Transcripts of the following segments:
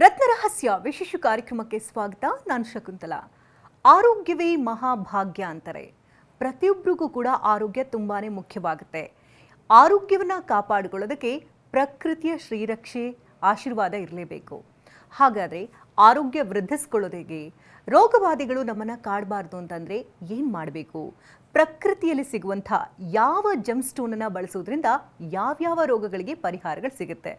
ರತ್ನರಹಸ್ಯ ವಿಶೇಷ ಕಾರ್ಯಕ್ರಮಕ್ಕೆ ಸ್ವಾಗತ. ನಾನು ಶಕುಂತಲಾ. ಆರೋಗ್ಯವೇ ಮಹಾಭಾಗ್ಯ ಅಂತಾರೆ. ಪ್ರತಿಯೊಬ್ಬರಿಗೂ ಕೂಡ ಆರೋಗ್ಯ ತುಂಬಾನೇ ಮುಖ್ಯವಾಗುತ್ತೆ. ಆರೋಗ್ಯವನ್ನು ಕಾಪಾಡಿಕೊಳ್ಳೋದಕ್ಕೆ ಪ್ರಕೃತಿಯ ಶ್ರೀರಕ್ಷೆ ಆಶೀರ್ವಾದ ಇರಲೇಬೇಕು. ಹಾಗಾದರೆ ಆರೋಗ್ಯ ವೃದ್ಧಿಸ್ಕೊಳ್ಳೋದು ಹೇಗೆ? ರೋಗಬಾಧೆಗಳು ನಮ್ಮನ್ನು ಕಾಡಬಾರ್ದು ಅಂತಂದರೆ ಏನು ಮಾಡಬೇಕು? ಪ್ರಕೃತಿಯಲ್ಲಿ ಸಿಗುವಂಥ ಯಾವ ಜಮ್ ಸ್ಟೋನನ್ನು ಬಳಸೋದ್ರಿಂದ ಯಾವ್ಯಾವ ರೋಗಗಳಿಗೆ ಪರಿಹಾರಗಳು ಸಿಗುತ್ತೆ?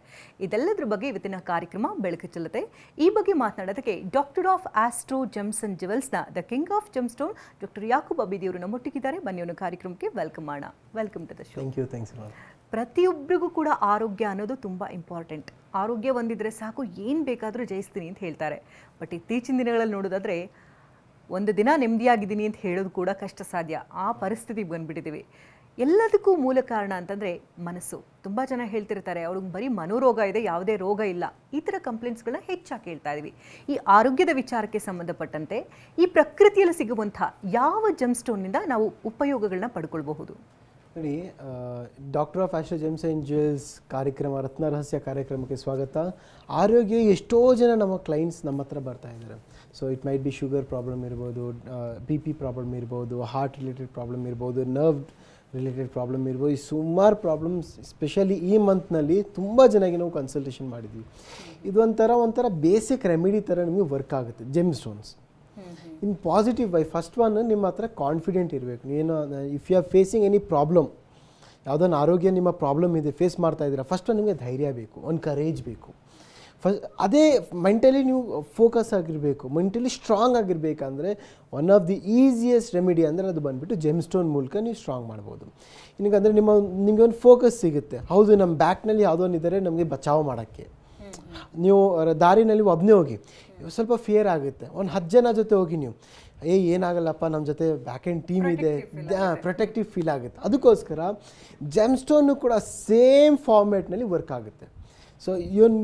ಇದೆಲ್ಲದರ ಬಗ್ಗೆ ಇವತ್ತಿನ ಕಾರ್ಯಕ್ರಮ ಬೆಳಕು ಚೆಲ್ಲುತ್ತೆ. ಈ ಬಗ್ಗೆ ಮಾತನಾಡೋದಕ್ಕೆ doctor of astro gems and ಜುವೆಲ್ಸ್ನ the king of gem stone doctor Yakub Abidi ಅವರು ನಮ್ಮೊಟ್ಟಿಗಿದ್ದಾರೆ. ಬನ್ನಿ ಅವನ ಕಾರ್ಯಕ್ರಮಕ್ಕೆ ವೆಲ್ಕಮ್ ಮಾಡೋಣ. Welcome to the show. Thank you. Thanks. ಪ್ರತಿಯೊಬ್ಬರಿಗೂ ಕೂಡ ಆರೋಗ್ಯ ಅನ್ನೋದು ತುಂಬ ಇಂಪಾರ್ಟೆಂಟ್. ಆರೋಗ್ಯ ಹೊಂದಿದ್ರೆ ಸಾಕು, ಏನು ಬೇಕಾದರೂ ಜಯಿಸ್ತೀನಿ ಅಂತ ಹೇಳ್ತಾರೆ. ಬಟ್ ಇತ್ತೀಚಿನ ದಿನಗಳಲ್ಲಿ ನೋಡೋದಾದರೆ ಒಂದು ದಿನ ನೆಮ್ಮದಿಯಾಗಿದ್ದೀನಿ ಅಂತ ಹೇಳೋದು ಕೂಡ ಕಷ್ಟ ಸಾಧ್ಯ. ಆ ಪರಿಸ್ಥಿತಿಗೆ ಬಂದುಬಿಟ್ಟಿದ್ದೀವಿ. ಎಲ್ಲದಕ್ಕೂ ಮೂಲ ಕಾರಣ ಅಂತಂದರೆ ಮನಸ್ಸು. ತುಂಬ ಜನ ಹೇಳ್ತಿರ್ತಾರೆ ಅವ್ರಿಗೆ ಬರೀ ಮನೋರೋಗ ಇದೆ, ಯಾವುದೇ ರೋಗ ಇಲ್ಲ. ಈ ಥರ ಕಂಪ್ಲೇಂಟ್ಸ್ಗಳನ್ನ ಹೆಚ್ಚಾಗಿ ಕೇಳ್ತಾ ಇದ್ದೀವಿ. ಈ ಆರೋಗ್ಯದ ವಿಚಾರಕ್ಕೆ ಸಂಬಂಧಪಟ್ಟಂತೆ ಈ ಪ್ರಕೃತಿಯಲ್ಲಿ ಸಿಗುವಂಥ ಯಾವ ಜಮ್ ಸ್ಟೋನ್ನಿಂದ ನಾವು ಉಪಯೋಗಗಳನ್ನ ಪಡ್ಕೊಳ್ಬಹುದು? ನೋಡಿ, doctor of astro gems and jewels ಕಾರ್ಯಕ್ರಮ, ರತ್ನರಹಸ್ಯ ಕಾರ್ಯಕ್ರಮಕ್ಕೆ ಸ್ವಾಗತ. ಆರೋಗ್ಯ ಎಷ್ಟೋ ಜನ ನಮ್ಮ ಕ್ಲೈಂಟ್ಸ್ ನಮ್ಮ ಹತ್ರ ಬರ್ತಾ ಇದ್ದಾರೆ. So it might be sugar problem ಇರ್ಬೋದು, BP ಪ್ರಾಬ್ಲಮ್ ಇರ್ಬೋದು, ಹಾರ್ಟ್ ರಿಲೇಟೆಡ್ ಪ್ರಾಬ್ಲಮ್ ಇರ್ಬೋದು, ನರ್ವ್ ರಿಲೇಟೆಡ್ ಪ್ರಾಬ್ಲಮ್ ಇರ್ಬೋದು. ಈ ಸುಮಾರು ಪ್ರಾಬ್ಲಮ್ಸ್ ಸ್ಪೆಷಲಿ ಈ ಮಂತ್ನಲ್ಲಿ ತುಂಬ ಜನಕ್ಕೆ ನಾವು ಕನ್ಸಲ್ಟೇಷನ್ ಮಾಡಿದ್ವಿ. ಇದು ಒಂಥರ ಬೇಸಿಕ್ ರೆಮಿಡಿ ಥರ ನಿಮಗೆ ವರ್ಕ್ ಆಗುತ್ತೆ. Gem stones in positive why. First one, ನಿಮ್ಮ ಹತ್ರ ಕಾನ್ಫಿಡೆಂಟ್ ಇರಬೇಕು. ಏನು if you are facing any problem, ಯಾವುದೊಂದು ಆರೋಗ್ಯ ನಿಮ್ಮ ಪ್ರಾಬ್ಲಮ್ ಇದೆ, ಫೇಸ್ ಮಾಡ್ತಾ ಇದ್ದೀರಾ, ಫಸ್ಟ್ ಒನ್ ನಿಮಗೆ ಧೈರ್ಯ ಬೇಕು, ಒಂದು ಕರೇಜ್ ಬೇಕು. ಅದೇ ಮೆಂಟಲಿ ನೀವು ಫೋಕಸ್ ಆಗಿರಬೇಕು, ಮೆಂಟಲಿ ಸ್ಟ್ರಾಂಗ್ ಆಗಿರಬೇಕಂದ್ರೆ one of the easiest remedy ಅಂದರೆ ಅದು ಬಂದುಬಿಟ್ಟು ಜೆಮ್ ಸ್ಟೋನ್ ಮೂಲಕ ನೀವು ಸ್ಟ್ರಾಂಗ್ ಮಾಡ್ಬೋದು. ನಿಮಗಂದರೆ ನಿಮಗೆ ಒಂದು ಫೋಕಸ್ ಸಿಗುತ್ತೆ. ಹೌದು, ನಮ್ಮ ಬ್ಯಾಕ್ನಲ್ಲಿ ಯಾವುದೋ ಇದ್ದಾರೆ ನಮಗೆ ಬಚಾವ್ ಮಾಡೋಕ್ಕೆ. ನೀವು ದಾರಿನಲ್ಲಿ ಒಬ್ಬನೇ ಹೋಗಿ, ಸ್ವಲ್ಪ ಫಿಯರ್ ಆಗುತ್ತೆ. ಒಂದು 10 ಜನ ಜೊತೆ ಹೋಗಿ ನೀವು ಏನಾಗಲ್ಲಪ್ಪ, ನಮ್ಮ ಜೊತೆ ಬ್ಯಾಕ್ ಆ್ಯಂಡ್ ಟೀಮ್ ಇದೆ, ಪ್ರೊಟೆಕ್ಟಿವ್ ಫೀಲ್ ಆಗುತ್ತೆ. ಅದಕ್ಕೋಸ್ಕರ ಜೆಮ್ ಸ್ಟೋನು ಕೂಡ ಸೇಮ್ ಫಾರ್ಮ್ಯಾಟ್ನಲ್ಲಿ ವರ್ಕ್ ಆಗುತ್ತೆ. ಸೊ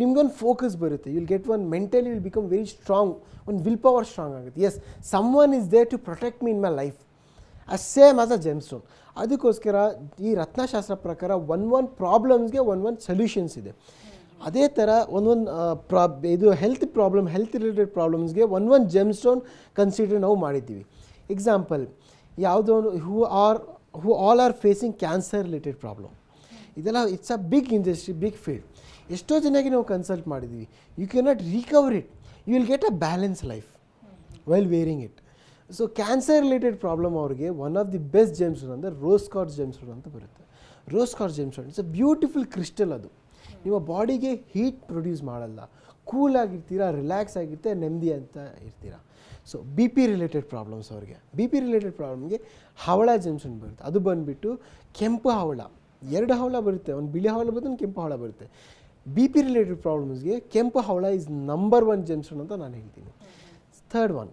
ನಿಮ್ಗೊಂದು ಫೋಕಸ್ ಬರುತ್ತೆ. You will get one mentally will become very strong. ಒಂದು ವಿಲ್ ಪವರ್ ಸ್ಟ್ರಾಂಗ್ ಆಗುತ್ತೆ. Yes, some one is there to protect me in my life, same as a gem stone. ಅದಕ್ಕೋಸ್ಕರ ಈ ರತ್ನಶಾಸ್ತ್ರ ಪ್ರಕಾರ ಒಂದು ಪ್ರಾಬ್ಲಮ್ಸ್ಗೆ ಒಂದು ಸೊಲ್ಯೂಷನ್ಸ್ ಇದೆ. ಅದೇ ಥರ ಇದು ಹೆಲ್ತ್ ರಿಲೇಟೆಡ್ ಪ್ರಾಬ್ಲಮ್ಸ್ಗೆ ಒಂದು ಜೆಮ್ ಸ್ಟೋನ್ ಕನ್ಸಿಡರ್ ನಾವು ಮಾಡಿದ್ದೀವಿ. ಎಕ್ಸಾಂಪಲ್, ಯಾವುದೋ who all are facing cancer related problem. ಇದೆಲ್ಲ it's a big industry, big field. ಎಷ್ಟೋ ಜನಕ್ಕೆ ನಾವು ಕನ್ಸಲ್ಟ್ ಮಾಡಿದ್ದೀವಿ. You can not recover it. You will get a balance life while wearing it. So cancer related problem ಅವ್ರಿಗೆ one of the best gem stone ಅಂದರೆ rose quartz gem stone ಅಂತ ಬರುತ್ತೆ. Rose quartz gem stone it's a beautiful crystal. ಅದು ನಿಮ್ಮ ಬಾಡಿಗೆ heat produce ಮಾಡಲ್ಲ, ಕೂಲಾಗಿರ್ತೀರ, relax ಆಗಿರುತ್ತೆ, ನೆಮ್ಮದಿ ಅಂತ ಇರ್ತೀರ. ಸೊ BP ರಿಲೇಟೆಡ್ ಪ್ರಾಬ್ಲಮ್ಸ್ ಅವ್ರಿಗೆ, BP ರಿಲೇಟೆಡ್ ಪ್ರಾಬ್ಲಮ್ಗೆ ಹವಳ ಜೆಮ್ ಸ್ಟೋನ್ ಬರುತ್ತೆ. ಅದು ಬಂದುಬಿಟ್ಟು ಕೆಂಪು ಹವಳ, 2 ಹವಳ ಬರುತ್ತೆ. ಒಂದು ಬಿಳಿ ಹವಳ ಬರುತ್ತೆ, ಒಂದು ಕೆಂಪು ಹವಳ ಬರುತ್ತೆ. BP ರಿಲೇಟೆಡ್ ಪ್ರಾಬ್ಲಮ್ಸ್ಗೆ ಕೆಂಪು ಹವಳ ಈಸ್ ನಂಬರ್ 1 ಜೆಮ್ ಸ್ಟೋನ್ ಅಂತ ನಾನು ಹೇಳ್ತೀನಿ. ಥರ್ಡ್ ಒನ್,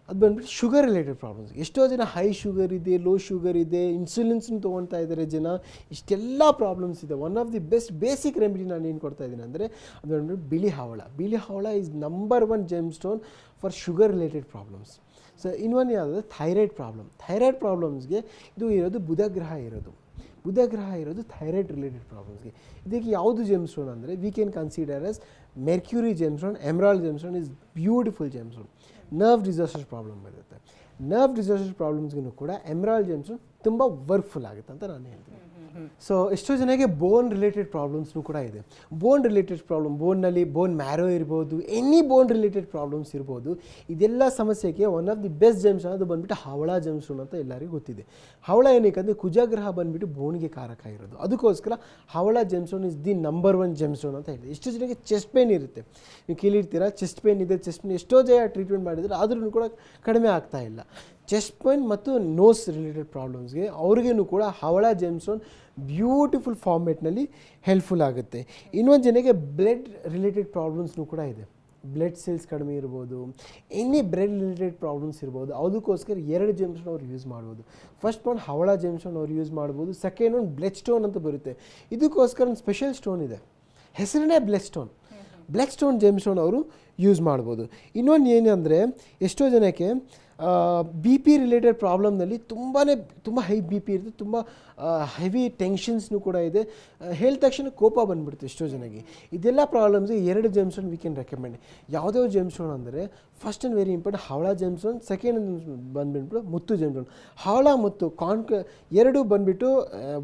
ಅದು ಬಂದುಬಿಟ್ಟು ಶುಗರ್ ರಿಲೇಟೆಡ್ ಪ್ರಾಬ್ಲಮ್ಸ್. ಎಷ್ಟೋ ಜನ ಹೈ ಶುಗರ್ ಇದೆ, ಲೋ ಶುಗರ್ ಇದೆ, ಇನ್ಸುಲಿನ್ಸ್ನ ತೊಗೊಳ್ತಾ ಇದ್ದಾರೆ ಜನ. ಇಷ್ಟೆಲ್ಲ ಪ್ರಾಬ್ಲಮ್ಸ್ ಇದೆ. One of the best basic remedy ನಾನು ಏನು ಕೊಡ್ತಾ ಇದ್ದೀನಿ ಅಂದರೆ ಅದು ಬಂದುಬಿಟ್ಟು ಬಿಳಿ ಹವಳ. ಬಿಳಿ ಹವಳ is number 1 gem stone for sugar related problems. So ಇನ್ನೊಂದು ಯಾವುದಾದ್ರೆ ಥೈರಾಯ್ಡ್ ಪ್ರಾಬ್ಲಮ್. ಥೈರಾಯ್ಡ್ ಪ್ರಾಬ್ಲಮ್ಸ್ಗೆ ಇದು ಇರೋದು ಬುಧ ಗ್ರಹ ಇರೋದು ಥೈರಾಯ್ಡ್ ರಿಲೇಟೆಡ್ ಪ್ರಾಬ್ಲಮ್ಸ್ಗೆ. ಇದಕ್ಕೆ ಯಾವುದು ಜೆಮ್ ಸ್ಟೋನ್ ಅಂದರೆ we can consider as Mercury gem stone. Emerald gem stone is beautiful gem stone. Nerve disaster problem ಬರುತ್ತೆ. ನರ್ವ್ ಡಿಸಾಸ್ಟರ್ ಪ್ರಾಬ್ಲಮ್ಸ್ಗೂ ಕೂಡ ಎಮರಾಲ್ಡ್ ಜೆಮ್ ಸ್ಟೋನ್ ತುಂಬ ವರ್ಕ್ಫುಲ್ ಆಗುತ್ತೆ ಅಂತ ನಾನು ಹೇಳ್ತೀನಿ. ಸೊ ಎಷ್ಟೋ ಜನಕ್ಕೆ ಬೋನ್ ರಿಲೇಟೆಡ್ ಪ್ರಾಬ್ಲಮ್ಸ್ನೂ ಕೂಡ ಇದೆ. ಬೋನ್ ರಿಲೇಟೆಡ್ ಪ್ರಾಬ್ಲಮ್, ಬೋನ್ನಲ್ಲಿ ಬೋನ್ ಮ್ಯಾರೋ ಇರ್ಬೋದು, ಎನಿ ಬೋನ್ ರಿಲೇಟೆಡ್ ಪ್ರಾಬ್ಲಮ್ಸ್ ಇರ್ಬೋದು. ಇದೆಲ್ಲ ಸಮಸ್ಯೆಗೆ one of the best gem stone ಅದು ಬಂದುಬಿಟ್ಟು ಹವಳ ಜೆಮ್ ಸ್ಟೋನ್ ಅಂತ ಎಲ್ಲರಿಗೂ ಗೊತ್ತಿದೆ. ಹವಳ ಏನಕ್ಕೆ ಅಂದರೆ ಕುಜಗ್ರಹ ಬಂದುಬಿಟ್ಟು ಬೋನ್ಗೆ ಕಾರಕ ಇರೋದು. ಅದಕ್ಕೋಸ್ಕರ ಹವಳ gem stone is the number 1 gem stone ಅಂತ ಹೇಳಿದೆ. ಎಷ್ಟೋ ಜನಕ್ಕೆ ಚೆಸ್ಟ್ ಪೇನ್ ಇರುತ್ತೆ. ನೀವು ಕೇಳಿರ್ತೀರಾ, ಚೆಸ್ಟ್ ಪೇನ್ ಇದೆ, ಚೆಸ್ಟ್ ಪೇನ್ ಎಷ್ಟೋ ಜನ ಟ್ರೀಟ್ಮೆಂಟ್ ಮಾಡಿದರೆ ಆದ್ರೂ ಕೂಡ ಕಡಿಮೆ ಆಗ್ತಾ ಇಲ್ಲ. ಚೆಸ್ಟ್ ಪೇನ್ ಮತ್ತು ನೋಸ್ ರಿಲೇಟೆಡ್ ಪ್ರಾಬ್ಲಮ್ಸ್ಗೆ ಅವ್ರಿಗೇನು ಕೂಡ ಹವಳ ಜೆಮ್ ಸ್ಟೋನ್ ಬ್ಯೂಟಿಫುಲ್ ಫಾರ್ಮೇಟ್ನಲ್ಲಿ ಹೆಲ್ಪ್ಫುಲ್ ಆಗುತ್ತೆ. ಇನ್ನೊಂದು ಜನಕ್ಕೆ ಬ್ಲಡ್ ರಿಲೇಟೆಡ್ ಪ್ರಾಬ್ಲಮ್ಸ್ನೂ ಕೂಡ ಇದೆ. ಬ್ಲಡ್ ಸೆಲ್ಸ್ ಕಡಿಮೆ ಇರ್ಬೋದು, ಎನಿ ಬ್ಲಡ್ ರಿಲೇಟೆಡ್ ಪ್ರಾಬ್ಲಮ್ಸ್ ಇರ್ಬೋದು. ಅದಕ್ಕೋಸ್ಕರ 2 ಜೆಮ್ ಸ್ಟೋನ್ ಅವ್ರು ಯೂಸ್ ಮಾಡ್ಬೋದು. ಫಸ್ಟ್ ಒಂದು ಹವಳ ಜೆಮ್ ಸ್ಟೋನ್ ಅವ್ರು ಯೂಸ್ ಮಾಡ್ಬೋದು. ಸೆಕೆಂಡ್ ಒಂದು ಬ್ಲೆಡ್ ಸ್ಟೋನ್ ಅಂತ ಬರುತ್ತೆ. ಇದಕ್ಕೋಸ್ಕರ ಒಂದು ಸ್ಪೆಷಲ್ ಸ್ಟೋನ್ ಇದೆ, ಹೆಸರೇ blood stone. Blood stone GeM stone ಅವರು ಯೂಸ್ ಮಾಡ್ಬೋದು. ಇನ್ನೊಂದು ಏನಂದರೆ ಎಷ್ಟೋ ಜನಕ್ಕೆ ಬಿ ಪಿ ರಿಲೇಟೆಡ್ ಪ್ರಾಬ್ಲಮ್ನಲ್ಲಿ ತುಂಬ ಹೈ ಬಿ ಪಿ ಇರುತ್ತೆ, ತುಂಬ ಹೆವಿ ಟೆನ್ಷನ್ಸ್ನೂ ಕೂಡ ಇದೆ, ಹೇಳಿದ ತಕ್ಷಣ ಕೋಪ ಬಂದುಬಿಡುತ್ತೆ ಎಷ್ಟೋ ಜನಕ್ಕೆ. ಇದೆಲ್ಲ ಪ್ರಾಬ್ಲಮ್ಸ್ಗೆ 2 ಜೆಮ್ಸ್ಟೋನ್ ವಿ ಕ್ಯಾನ್ ರೆಕಮೆಂಡ್. ಯಾವುದೇ ಜೆಮ್ಸ್ಟೋನ್ ಅಂದರೆ first and very important Havala gemstone, second ಬಂದುಬಿಟ್ಟು ಮುತ್ತು ಜೆಮ್ಸ್ಟೋನ್. ಹವಳ ಮತ್ತು ಎರಡೂ ಬಂದುಬಿಟ್ಟು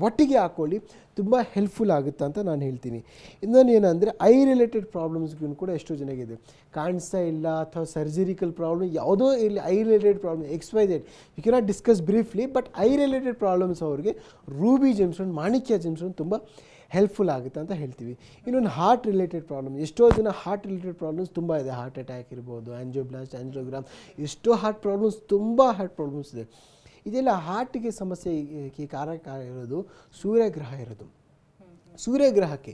ಒಟ್ಟಿಗೆ ಹಾಕ್ಕೊಳ್ಳಿ, ತುಂಬ ಹೆಲ್ಪ್ಫುಲ್ ಆಗುತ್ತೆ ಅಂತ ನಾನು ಹೇಳ್ತೀನಿ. ಇನ್ನೊಂದು ಏನಂದರೆ ಐ ರಿಲೇಟೆಡ್ ಪ್ರಾಬ್ಲಮ್ಸ್ಗೂ ಕೂಡ ಎಷ್ಟೋ ಜನಗಿದೆ, ಕಾಣಿಸ್ತಾ ಇಲ್ಲ ಅಥವಾ ಸರ್ಜರಿಕಲ್ ಪ್ರಾಬ್ಲಮ್ ಯಾವುದೋ ಇರಲಿ, eye related problem XYZ you cannot discuss briefly, but eye related problems ಅವ್ರಿಗೆ ರೂಬಿ ಜೆಮ್ಸ್ಟೋನ್, ಮಾಣಿಕ್ಯ ಜೆಮ್ಸ್ಟೋನ್ ತುಂಬ ಹೆಲ್ಪ್ಫುಲ್ ಆಗುತ್ತೆ ಅಂತ ಹೇಳ್ತೀವಿ. ಇನ್ನೊಂದು ಹಾರ್ಟ್ ರಿಲೇಟೆಡ್ ಪ್ರಾಬ್ಲಮ್, ಎಷ್ಟೋ ಜನ ಹಾರ್ಟ್ ರಿಲೇಟೆಡ್ ಪ್ರಾಬ್ಲಮ್ಸ್ ತುಂಬ ಇದೆ, ಹಾರ್ಟ್ ಅಟ್ಯಾಕ್ ಇರ್ಬೋದು, ಆಂಜಿಯೋಬ್ಲಾಸ್ಟ್, ಆಂಜಿಯೋಗ್ರಾಮ್, ಎಷ್ಟೋ ಹಾರ್ಟ್ ಪ್ರಾಬ್ಲಮ್ಸ್, ತುಂಬ ಹಾರ್ಟ್ ಪ್ರಾಬ್ಲಮ್ಸ್ ಇದೆ. ಇದೆಲ್ಲ ಹಾರ್ಟಿಗೆ ಸಮಸ್ಯೆಗೆ ಕಾರಕ ಇರೋದು ಸೂರ್ಯಗ್ರಹ ಇರೋದು. ಸೂರ್ಯಗ್ರಹಕ್ಕೆ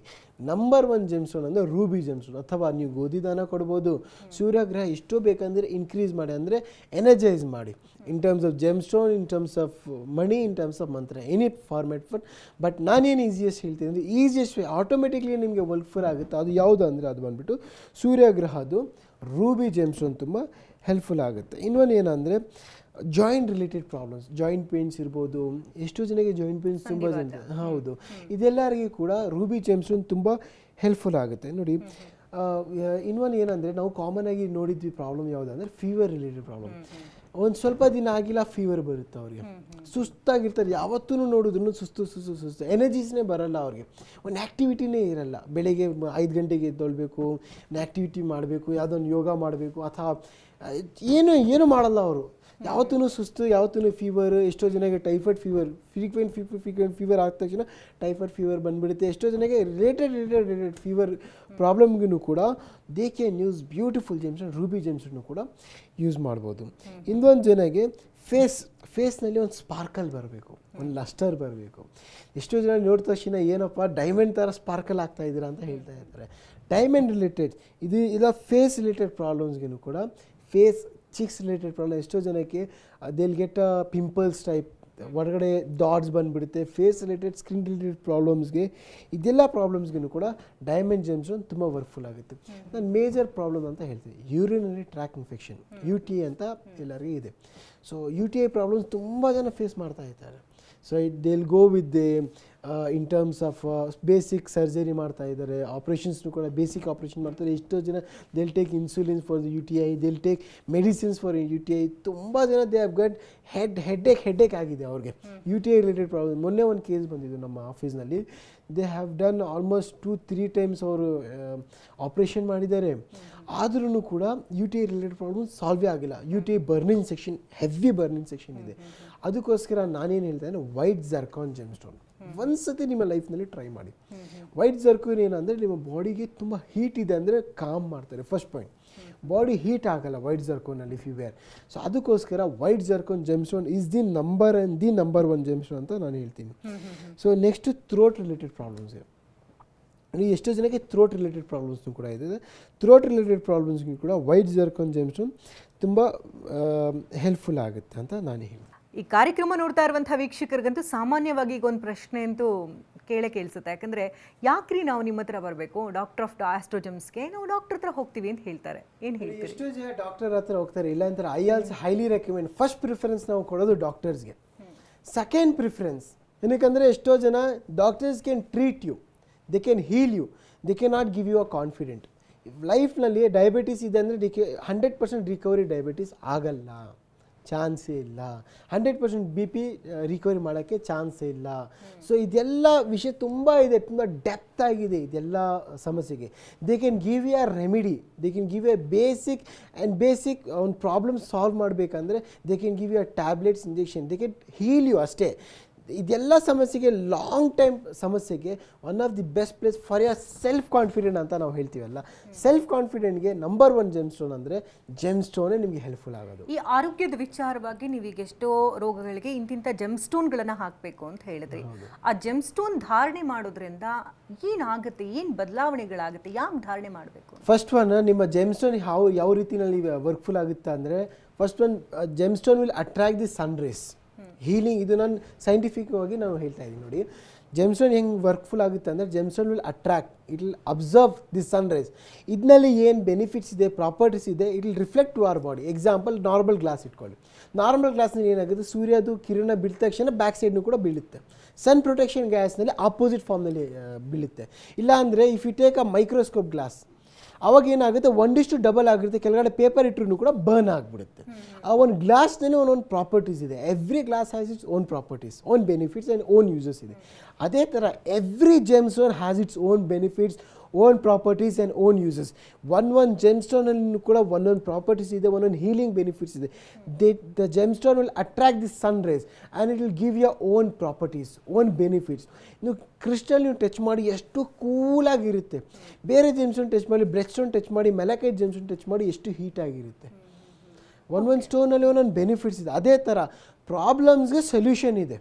ನಂಬರ್ 1 ಜೆಮ್ಸ್ಟೋನ್ ಅಂದರೆ ರೂಬಿ ಜೆಮ್ಸ್ಟೋನ್, ಅಥವಾ ನೀವು ಗೋಧಿ ದಾನ ಕೊಡ್ಬೋದು. ಸೂರ್ಯಗ್ರಹ ಎಷ್ಟೋ ಬೇಕಂದರೆ ಇನ್ಕ್ರೀಸ್ ಮಾಡಿ, ಅಂದರೆ ಎನರ್ಜೈಸ್ ಮಾಡಿ, ಇನ್ terms of gemstone, in terms of money, in terms of ಮಂತ್ರ, ಎನಿ ಫಾರ್ಮ್ಯಾಟ್ ಫರ್. ಬಟ್ ನಾನೇನು ಈಸಿಯೆಸ್ಟ್ ಹೇಳ್ತೀನಿ ಅಂದರೆ ಈಸಿಯೆಸ್ಟ್ ವೇ ಆಟೋಮೆಟಿಕ್ಲಿ ನಿಮಗೆ ವರ್ಕ್ಫುಲ್ ಆಗುತ್ತೆ, ಅದು ಯಾವುದು ಅಂದರೆ ಅದು ಬಂದುಬಿಟ್ಟು ಸೂರ್ಯಗ್ರಹದ್ದು ರೂಬಿ ಜೆಮ್ಸ್ಟೋನ್ ತುಂಬ ಹೆಲ್ಪ್ಫುಲ್ ಆಗುತ್ತೆ. ಇನ್ನೊಂದು ಏನಂದರೆ joint related problems, joint pains ಇರ್ಬೋದು, ಎಷ್ಟೋ ಜನಕ್ಕೆ ಜಾಯಿಂಟ್ ಪೇನ್ಸ್ ತುಂಬ ಜನ, ಹೌದು, ಇದೆಲ್ಲರಿಗೂ ಕೂಡ ರೂಬಿ ಜೆಮ್ಸ್ಟೋನ್ ತುಂಬ ಹೆಲ್ಪ್ಫುಲ್ ಆಗುತ್ತೆ. ನೋಡಿ, ಇನ್ನೊಂದು ಏನಂದರೆ ನಾವು ಕಾಮನ್ ಆಗಿ ನೋಡಿದ್ವಿ ಪ್ರಾಬ್ಲಮ್ ಯಾವುದಂದರೆ ಫೀವರ್ ರಿಲೇಟೆಡ್ ಪ್ರಾಬ್ಲಮ್. ಒಂದು ಸ್ವಲ್ಪ ದಿನ ಆಗಿಲ್ಲ ಫೀವರ್ ಬರುತ್ತೆ ಅವ್ರಿಗೆ, ಸುಸ್ತಾಗಿರ್ತಾರೆ, ಯಾವತ್ತೂ ನೋಡಿದ್ರು ಸುಸ್ತು, ಎನರ್ಜೀಸ್ನೇ ಬರಲ್ಲ ಅವ್ರಿಗೆ, ಒಂದು ಆ್ಯಕ್ಟಿವಿಟಿನೇ ಇರಲ್ಲ. ಬೆಳಗ್ಗೆ 5 ಗಂಟೆಗೆ ಎದ್ದೊಳ್ಬೇಕು, ಆ್ಯಕ್ಟಿವಿಟಿ ಮಾಡಬೇಕು, ಯಾವುದೊಂದು ಯೋಗ ಮಾಡಬೇಕು, ಅಥವಾ ಏನು ಮಾಡಲ್ಲ ಅವರು, ಯಾವತ್ತೂ ಸುಸ್ತು, ಯಾವತ್ತೂ ಫೀವರ್. ಎಷ್ಟೋ ಜನಕ್ಕೆ ಟೈಫಾಯ್ಡ್ ಫೀವರ್, ಫ್ರೀಕ್ವೆಂಟ್ ಫೀವರ್ ಆದ ತಕ್ಷಣ ಟೈಫಾಯ್ಡ್ ಫೀವರ್ ಬಂದುಬಿಡುತ್ತೆ. ಎಷ್ಟೋ ಜನಕ್ಕೆ ರಿಲೇಟೆಡ್ ಫೀವರ್ ಪ್ರಾಬ್ಲಮ್ಗೂ ಕೂಡ they can use beautiful gemstone, Ruby gemstone ಕೂಡ ಯೂಸ್ ಮಾಡ್ಬೋದು. ಇನ್ನೊಂದು ಜನಕ್ಕೆ ಫೇಸ್ನಲ್ಲಿ ಒಂದು ಸ್ಪಾರ್ಕಲ್ ಬರಬೇಕು, ಒಂದು ಲಸ್ಟರ್ ಬರಬೇಕು. ಎಷ್ಟೋ ಜನ ನೋಡಿದ ತಕ್ಷಣ ಏನಪ್ಪ ಡೈಮಂಡ್ ಥರ ಸ್ಪಾರ್ಕಲ್ ಆಗ್ತಾ ಇದ್ದೀರಾ ಅಂತ ಹೇಳ್ತಾ ಇರ್ತಾರೆ. ಡೈಮಂಡ್ ರಿಲೇಟೆಡ್ ಇಲ್ಲ ಫೇಸ್ ರಿಲೇಟೆಡ್ ಪ್ರಾಬ್ಲಮ್ಸ್ಗೂ ಕೂಡ, ಫೇಸ್ ಚಿಕ್ಸ್ ರಿಲೇಟೆಡ್ ಪ್ರಾಬ್ಲಮ್, ಎಷ್ಟೋ ಜನಕ್ಕೆ ದೇಲ್ ಗೆಟ್ ಪಿಂಪಲ್ಸ್ ಟೈಪ್, ಹೊರಗಡೆ ಡಾಟ್ಸ್ ಬಂದುಬಿಡುತ್ತೆ. ಫೇಸ್ ರಿಲೇಟೆಡ್, ಸ್ಕಿನ್ ರಿಲೇಟೆಡ್ ಪ್ರಾಬ್ಲಮ್ಸ್ಗೆ, ಇದೆಲ್ಲ ಪ್ರಾಬ್ಲಮ್ಸ್ಗೂ ಕೂಡ ಡೈಮಂಡ್ ಜೆಮ್ಸ್ಟೋನ್ ತುಂಬ ವರ್ಕ್ಫುಲ್ ಆಗುತ್ತೆ. ನಾನು ಮೇಜರ್ ಪ್ರಾಬ್ಲಮ್ ಅಂತ ಹೇಳ್ತೀನಿ ಯೂರಿನರಿ ಟ್ರ್ಯಾಕ್ ಇನ್ಫೆಕ್ಷನ್, UTI ಅಂತ ಎಲ್ಲರಿಗೂ ಇದೆ. ಸೊ UTI ಪ್ರಾಬ್ಲಮ್ಸ್ ತುಂಬ ಜನ ಫೇಸ್ ಮಾಡ್ತಾ ಇದ್ದಾರೆ. So they'll go with in terms of basic surgery ಮಾಡ್ತಾ ಇದ್ದಾರೆ, ಆಪ್ರೇಷನ್ಸ್ನು ಕೂಡ ಬೇಸಿಕ್ ಆಪ್ರೇಷನ್ ಮಾಡ್ತಾರೆ. ಎಷ್ಟೋ ಜನ they'll take insulins for the UTI, they'll take medicines for UTI. ತುಂಬ ಜನ ದೇ ಹ್ಯಾವ್ ಗಟ್ ಹೆಡ್ಡೇಕ್ ಆಗಿದೆ ಅವ್ರಿಗೆ UTI ರಿಲೇಟೆಡ್ ಪ್ರಾಬ್ಲಮ್. ಮೊನ್ನೆ ಒಂದು ಕೇಸ್ ಬಂದಿದ್ದು ನಮ್ಮ ಆಫೀಸ್ನಲ್ಲಿ, they have done almost 2-3 times ಅವರು ಆಪ್ರೇಷನ್ ಮಾಡಿದ್ದಾರೆ, ಆದ್ರೂ ಕೂಡ UTI ರಿಲೇಟೆಡ್ ಪ್ರಾಬ್ಲಮ್ ಸಾಲ್ವೇ ಆಗಿಲ್ಲ. UTI burning sensation, heavy burning sensation ಇದೆ. ಅದಕ್ಕೋಸ್ಕರ ನಾನೇನು ಹೇಳ್ತೇನೆ, ವೈಟ್ ಜರ್ಕಾನ್ ಜೆಮ್ಸ್ಟೋನ್ ಒಂದ್ಸತಿ ನಿಮ್ಮ ಲೈಫ್ನಲ್ಲಿ ಟ್ರೈ ಮಾಡಿ. ವೈಟ್ ಜರ್ಕಾನ್ ಏನಂದರೆ ನಿಮ್ಮ ಬಾಡಿಗೆ ತುಂಬ ಹೀಟ್ ಇದೆ ಅಂದರೆ ಕಾಮ್ ಮಾಡ್ತಾರೆ. ಫಸ್ಟ್ ಪಾಯಿಂಟ್, ಬಾಡಿ ಹೀಟ್ ಆಗಲ್ಲ ವೈಟ್ ಜರ್ಕೋನಲ್ಲಿ ಇಫ್ ಯು ವೇರ್. ಸೊ ಅದಕ್ಕೋಸ್ಕರ white zircon gemstone is the number 1 gemstone ಅಂತ ನಾನು ಹೇಳ್ತೀನಿ. So next throat related problems. ಎಷ್ಟೋ ಜನಕ್ಕೆ ಥ್ರೋಟ್ ರಿಲೇಟೆಡ್ ಪ್ರಾಬ್ಲಮ್ಸ್ನೂ ಕೂಡ ಇದೆ. ಥ್ರೋಟ್ ರಿಲೇಟೆಡ್ ಪ್ರಾಬ್ಲಮ್ಸ್ಗೂ ಕೂಡ ವೈಟ್ ಜರ್ಕೋನ್ ಜೆಮ್ಸ್ಟೋನ್ ತುಂಬ ಹೆಲ್ಪ್ಫುಲ್ ಆಗುತ್ತೆ ಅಂತ ನಾನು ಹೇಳ್ತೀನಿ. ಈ ಕಾರ್ಯಕ್ರಮ ನೋಡ್ತಾ ಇರುವಂತಹ ವೀಕ್ಷಕರಿಗಂತೂ ಸಾಮಾನ್ಯವಾಗಿ ಈಗ ಒಂದು ಪ್ರಶ್ನೆ ಅಂತೂ ಕೇಳಿಸುತ್ತೆ. ಯಾಕಂದರೆ ಯಾಕ್ರಿ ನಾವು ನಿಮ್ಮ ಹತ್ರ ಬರಬೇಕು, ಡಾಕ್ಟರ್ ಆಫ್ ಆಸ್ಟ್ರೋಜಮ್ಸ್ಗೆ ನಾವು ಡಾಕ್ಟರ್ ಹತ್ರ ಹೋಗ್ತೀವಿ ಅಂತ ಹೇಳ್ತಾರೆ. ಏನು ಹೇಳ್ತೀವಿ? ಎಷ್ಟೋ ಜನ ಡಾಕ್ಟರ್ ಹತ್ರ ಹೋಗ್ತಾರೆ, ಇಲ್ಲ ಅಂತಾರೆ I also highly recommend. First preference ನಾವು ಕೊಡೋದು ಡಾಕ್ಟರ್ಸ್ಗೆ. ಸೆಕೆಂಡ್ ಪ್ರಿಫರೆನ್ಸ್ ಏನಕ್ಕಂದರೆ ಎಷ್ಟೋ ಜನ doctors can treat you, they can heal you, they can not give you a confident. ಲೈಫ್ನಲ್ಲಿ ಡಯಾಬಿಟೀಸ್ ಇದೆ ಅಂದರೆ 100% ರಿಕವರಿ ಡಯಾಬಿಟೀಸ್ ಆಗಲ್ಲ, ಚಾನ್ಸೇ ಇಲ್ಲ. 100% BP ರಿಕವರಿ ಮಾಡೋಕ್ಕೆ ಚಾನ್ಸೇ ಇಲ್ಲ. ಸೊ ಇದೆಲ್ಲ ವಿಷಯ ತುಂಬ ಇದೆ, ತುಂಬ ಡೆಪ್ತ್ ಆಗಿದೆ ಇದೆಲ್ಲ ಸಮಸ್ಯೆಗೆ. They can give you a remedy, they can give you a basic ಒಂದು ಪ್ರಾಬ್ಲಮ್ ಸಾಲ್ವ್ ಮಾಡಬೇಕಂದ್ರೆ they can give you a tablets, injection, they can heal you ಅಷ್ಟೇ. ಇದೆಲ್ಲ ಸಮಸ್ಯೆಗೆ, ಲಾಂಗ್ ಟೈಮ್ ಸಮಸ್ಯೆಗೆ one of the best place for your self confident ಅಂತ ನಾವು ಹೇಳ್ತೀವಲ್ಲ, self ಕಾನ್ಫಿಡೆಂಟ್ಗೆ number 1 gemstone ಅಂದರೆ ಜೆಮ್ಸ್ಟೋನೇ ನಿಮಗೆ ಹೆಲ್ಪ್ಫುಲ್ ಆಗೋದು. ಈ ಆರೋಗ್ಯದ ವಿಚಾರವಾಗಿ ನೀವೀಗ ಎಷ್ಟೋ ರೋಗಗಳಿಗೆ ಇಂತಿಂಥ ಜೆಮ್ಸ್ಟೋನ್ಗಳನ್ನು ಹಾಕಬೇಕು ಅಂತ ಹೇಳಿದ್ರಿ. ಆ ಜೆಮ್ಸ್ಟೋನ್ ಧಾರಣೆ ಮಾಡೋದ್ರಿಂದ ಏನಾಗುತ್ತೆ, ಏನು ಬದಲಾವಣೆಗಳಾಗುತ್ತೆ, ಯಾಕೆ ಧಾರಣೆ ಮಾಡಬೇಕು? ಫಸ್ಟ್ ಒನ್, ನಿಮ್ಮ ಜೆಮ್ಸ್ಟೋನ್ ಯಾವ ರೀತಿಯಲ್ಲಿ ವರ್ಕ್ಫುಲ್ ಆಗುತ್ತೆ ಅಂದರೆ, first one gemstone will attract the sun rays, healing. ಇದು ನಾನು ಸೈಂಟಿಫಿಕ್ ಆಗಿ ನಾನು ಹೇಳ್ತಾ ಇದ್ದೀನಿ ನೋಡಿ. ಜೆಮ್ಸ್ಟೋನ್ ಹೆಂಗೆ ವರ್ಕ್ಫುಲ್ ಆಗುತ್ತೆ ಅಂದರೆ gemstone will attract, it will observe the sun rays. ಇದರಲ್ಲಿ ಏನು ಬೆನಿಫಿಟ್ಸ್ ಇದೆ, ಪ್ರಾಪರ್ಟೀಸ್ ಇದೆ, it will reflect to our body. Example normal glass ಇಟ್ಕೊಳ್ಳಿ. ನಾರ್ಮಲ್ ಗ್ಲಾಸ್ನಲ್ಲಿ ಏನಾಗುತ್ತೆ, ಸೂರ್ಯದು ಕಿರಣ ಬೀಳಿದ ತಕ್ಷಣ ಬ್ಯಾಕ್ ಸೈಡ್ನು ಕೂಡ ಬೀಳುತ್ತೆ. ಸನ್ ಪ್ರೊಟೆಕ್ಷನ್ ಗ್ಲಾಸ್ನಲ್ಲಿ ಆಪೋಸಿಟ್ ಫಾರ್ಮ್ನಲ್ಲಿ ಬೀಳುತ್ತೆ. ಇಲ್ಲಾಂದರೆ if you take a microscope glass, ಅವಾಗ ಏನಾಗುತ್ತೆ 1:2 ಆಗಿರುತ್ತೆ, ಕೆಳಗಡೆ ಪೇಪರ್ ಇಟ್ಟರು ಕೂಡ ಬರ್ನ್ ಆಗಿಬಿಡುತ್ತೆ. ಆ ಒಂದು ಗ್ಲಾಸ್ನಲ್ಲಿ ಒಂದೊಂದು ಪ್ರಾಪರ್ಟೀಸ್ ಇದೆ. Every glass has its own properties, own benefits and own uses ಇದೆ. ಅದೇ ಥರ every gemstone has its own benefits, own properties and own uses. ಒಂದು ಜೆಮ್ಸ್ಟೋನಲ್ಲಿ ಕೂಡ ಒಂದೊಂದು ಪ್ರಾಪರ್ಟೀಸ್ ಇದೆ, ಒಂದೊಂದು ಹೀಲಿಂಗ್ ಬೆನಿಫಿಟ್ಸ್ ಇದೆ. The gemstone will attract the sun rays and it will give your own properties, own benefits. ನೀವು ಕ್ರಿಸ್ಟಲ್ ನೀವು touch ಮಾಡಿ ಎಷ್ಟು ಕೂಲಾಗಿರುತ್ತೆ. ಬೇರೆ ಜೆಮ್ಸ್ಟೋನ್ ಟಚ್ ಮಾಡಿ, ಬ್ರೆಡ್ ಸ್ಟೋನ್ ಟಚ್ ಮಾಡಿ, ಮೆಲಕೈಟ್ ಜೆಮ್ಸ್ಟೋನ್ ಟಚ್ ಮಾಡಿ ಎಷ್ಟು ಹೀಟಾಗಿರುತ್ತೆ. ಒಂದೊಂದು ಸ್ಟೋನಲ್ಲಿ ಒಂದೊಂದು ಬೆನಿಫಿಟ್ಸ್ ಇದೆ. ಅದೇ ಥರ ಪ್ರಾಬ್ಲಮ್ಸ್ಗೆ ಸೊಲ್ಯೂಷನ್ ಇದೆ.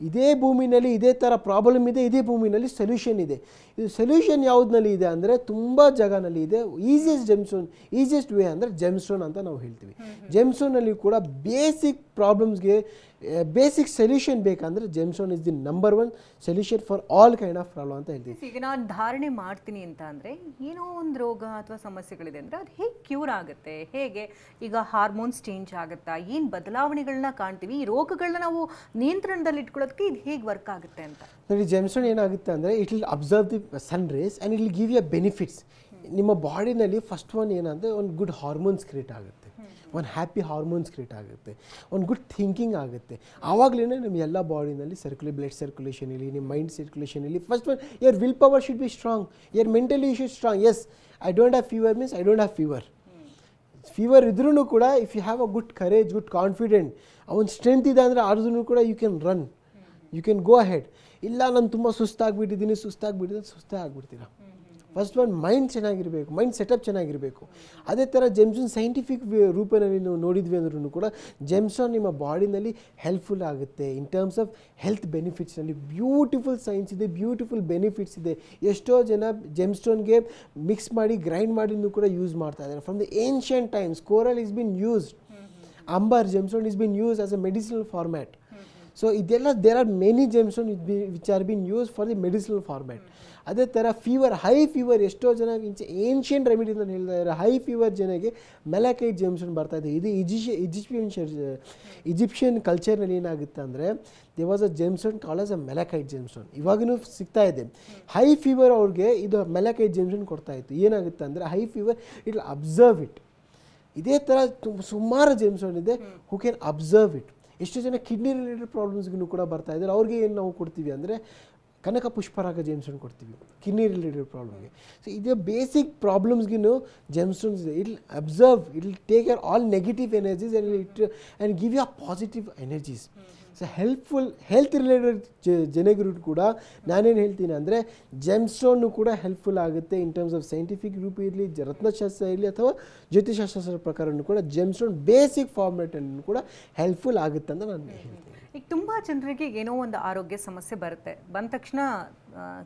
ಇದೇ ಭೂಮಿನಲ್ಲಿ ಇದೇ ಥರ ಪ್ರಾಬ್ಲಮ್ ಇದೆ, ಇದೇ ಭೂಮಿನಲ್ಲಿ ಸೊಲ್ಯೂಷನ್ ಇದೆ. ಇದು ಸೊಲ್ಯೂಷನ್ ಯಾವುದ್ರಲ್ಲಿ ಇದೆ ಅಂದರೆ ತುಂಬ ಜಾಗನಲ್ಲಿ ಇದೆ. ಈಸಿಯೆಸ್ಟ್ ವೇ ಅಂದರೆ ಜೆಮ್ಸ್ಟೋನ್ ಅಂತ ನಾವು ಹೇಳ್ತೀವಿ. ಜೆಮ್ಸ್ಟೋನಲ್ಲಿ ಕೂಡ ಬೇಸಿಕ್ ಪ್ರಾಬ್ಲಮ್ಸ್ಗೆ ಬೇಸಿಕ್ ಸೊಲ್ಯೂಷನ್ ಬೇಕಂದರೆ gemstone is the number 1 solution for all kind of problem ಅಂತ ಹೇಳ್ತೀವಿ. ಈಗ ನಾನು ಧಾರಣೆ ಮಾಡ್ತೀನಿ ಅಂತ ಅಂದರೆ ಏನೋ ಒಂದು ರೋಗ ಅಥವಾ ಸಮಸ್ಯೆಗಳಿದೆ ಅಂದರೆ ಅದು ಹೇಗೆ ಕ್ಯೂರ್ ಆಗುತ್ತೆ, ಹೇಗೆ ಈಗ ಹಾರ್ಮೋನ್ಸ್ ಚೇಂಜ್ ಆಗುತ್ತಾ, ಏನು ಬದಲಾವಣೆಗಳನ್ನ ಕಾಣ್ತೀವಿ, ಈ ರೋಗಗಳನ್ನ ನಾವು ನಿಯಂತ್ರಣದಲ್ಲಿ ಇಟ್ಕೊಳ್ಳೋದಕ್ಕೆ ಇದು ಹೇಗೆ ವರ್ಕ್ ಆಗುತ್ತೆ ಅಂತ ನೋಡಿ. ಜೆಮ್ಸ್ಟೋನ್ ಏನಾಗುತ್ತೆ ಅಂದರೆ it will observe the sun rays and it will give you benefits. ನಿಮ್ಮ ಬಾಡಿನಲ್ಲಿ ಫಸ್ಟ್ ಒನ್ ಏನಂದರೆ ಒಂದು ಗುಡ್ ಹಾರ್ಮೋನ್ಸ್ ಕ್ರಿಯೇಟ್ ಆಗುತ್ತೆ, ಒಂದು ಹ್ಯಾಪಿ ಹಾರ್ಮೋನ್ಸ್ ಕ್ರಿಯೇಟ್ ಆಗುತ್ತೆ, ಒಂದು ಗುಡ್ ಥಿಂಕಿಂಗ್ ಆಗುತ್ತೆ. ಆವಾಗಲೇ ನಿಮ್ಮ ಎಲ್ಲ ಬಾಡಿನಲ್ಲಿ ಬ್ಲಡ್ ಸರ್ಕ್ಯುಲೇಷನ್ ಇರಲಿ, ನಿಮ್ಮ ಮೈಂಡ್ ಸರ್ಕ್ಯುಲೇಷನ್ ಇರಲಿ. First one your will power should be strong, your mentally should strong. Yes, I don't have fever means I don't have fever ಇದ್ರೂ ಕೂಡ if you have a good courage, good confident, ಅವನ strength ಇದೆ ಅಂದರೆ ಆದ್ರೂ ಕೂಡ you can run, you can go ahead. ಇಲ್ಲ ನಾನು ತುಂಬ ಸುಸ್ತಾಗ್ಬಿಟ್ಟಿದ್ದೀನಿ ಸುಸ್ತೇ ಆಗ್ಬಿಡ್ತೀರಾ. ಫಸ್ಟ್ ಒನ್ ಮೈಂಡ್ ಚೆನ್ನಾಗಿರಬೇಕು, ಮೈಂಡ್ ಸೆಟಪ್ ಚೆನ್ನಾಗಿರಬೇಕು. ಅದೇ ಥರ ಜೆಮ್ಸ್ಟೋನ್ ಸೈಂಟಿಫಿಕ್ ರೂಪದಲ್ಲಿ ನಾವು ನೋಡಿದ್ವಿ ಅಂದ್ರೂ ಕೂಡ ಜೆಮ್ಸ್ಟೋನ್ ನಿಮ್ಮ ಬಾಡಿನಲ್ಲಿ ಹೆಲ್ಪ್ಫುಲ್ ಆಗುತ್ತೆ. ಇನ್ ಟರ್ಮ್ಸ್ ಆಫ್ ಹೆಲ್ತ್ ಬೆನಿಫಿಟ್ಸ್ನಲ್ಲಿ ಬ್ಯೂಟಿಫುಲ್ ಸೈನ್ಸ್ ಇದೆ, ಬ್ಯೂಟಿಫುಲ್ ಬೆನಿಫಿಟ್ಸ್ ಇದೆ. ಎಷ್ಟೋ ಜನ ಜೆಮ್ಸ್ಟೋನ್ಗೆ ಮಿಕ್ಸ್ ಮಾಡಿ ಗ್ರೈಂಡ್ ಮಾಡಿನೂ ಕೂಡ ಯೂಸ್ ಮಾಡ್ತಾ ಇದ್ದಾರೆ. From the ancient times coral is been used, amber gemstone is been used as a medicinal format. So ಇದೆಲ್ಲ there are many gemstone which are been use for the medicinal format. ಅದೇ ಥರ fever, high fever ಎಷ್ಟೋ ಜನ ancient remedies ಅಂತ ಹೇಳ್ತಾ ಇದ್ದಾರೆ. High fever ಜನಗೆ malachite gemstone ಬರ್ತಾ ಇದೆ. ಇದು ಈಜಿಪ್ಷಿಯನ್ ಕಲ್ಚರ್ನಲ್ಲಿ ಏನಾಗುತ್ತೆ ಅಂದರೆ they was a gemstone called as a malachite gemstone. ಇವಾಗೂ ಸಿಗ್ತಾ ಇದೆ. ಹೈ ಫೀವರ್ ಅವ್ರಿಗೆ ಇದು ಮೆಲಕೈಟ್ ಜೆಮ್ಸ್ಟೋನ್ ಕೊಡ್ತಾ ಇತ್ತು. ಏನಾಗುತ್ತೆ ಅಂದರೆ high fever it will observe it. ಇದೇ ಥರ ಸುಮಾರು ಜೆಮ್ಸ್ಟೋನ್ ಇದೆ ಹೂ ಕ್ಯಾನ್ ಅಬ್ಸರ್ವ್ ಇಟ್. ಎಷ್ಟೋ ಜನ ಕಿಡ್ನಿ ರಿಲೇಟೆಡ್ ಪ್ರಾಬ್ಲಮ್ಸ್ಗೂ ಕೂಡ ಬರ್ತಾ ಇದ್ದಾರೆ. ಅವ್ರಿಗೆ ಏನು ನಾವು ಕೊಡ್ತೀವಿ ಅಂದರೆ ಕನಕ ಪುಷ್ಪರಾಗ ಜೆಮ್ಸ್ಟೋನ್ ಕೊಡ್ತೀವಿ ಕಿಡ್ನಿ ರಿಲೇಟೆಡ್ ಪ್ರಾಬ್ಲಮ್ಗೆ. ಸೊ ಇದೇ ಬೇಸಿಕ್ ಪ್ರಾಬ್ಲಮ್ಸ್ಗೂ ಜೆಮ್ಸ್ಟೋನ್ಸ್ ಇದೆ. It will observe, it will take care all negative energies and give you positive energies. So health related ಜನಗಳು ಕೂಡ ನಾನೇನು ಹೇಳ್ತೀನಿ ಅಂದರೆ ಜೆಮ್ಸ್ಟೋನು ಕೂಡ ಹೆಲ್ಪ್ಫುಲ್ ಆಗುತ್ತೆ. ಇನ್ ಟರ್ಮ್ಸ್ ಆಫ್ ಸೈಂಟಿಫಿಕ್ ರೂಪ ಇರಲಿ, ರತ್ನಶಾಸ್ತ್ರ ಇರಲಿ ಅಥವಾ ಜ್ಯೋತಿಷಾಸ್ತ್ರ ಪ್ರಕಾರನೂ ಕೂಡ ಜೆಮ್ಸ್ಟೋನ್ ಬೇಸಿಕ್ ಫಾರ್ಮ್ಯಾಟನ್ನು ಕೂಡ ಹೆಲ್ಪ್ಫುಲ್ ಆಗುತ್ತೆ ಅಂತ ನಾನು ಹೇಳ್ತೀನಿ. ಈಗ ತುಂಬ ಜನರಿಗೆ ಏನೋ ಒಂದು ಆರೋಗ್ಯ ಸಮಸ್ಯೆ ಬರುತ್ತೆ, ಬಂದ ತಕ್ಷಣ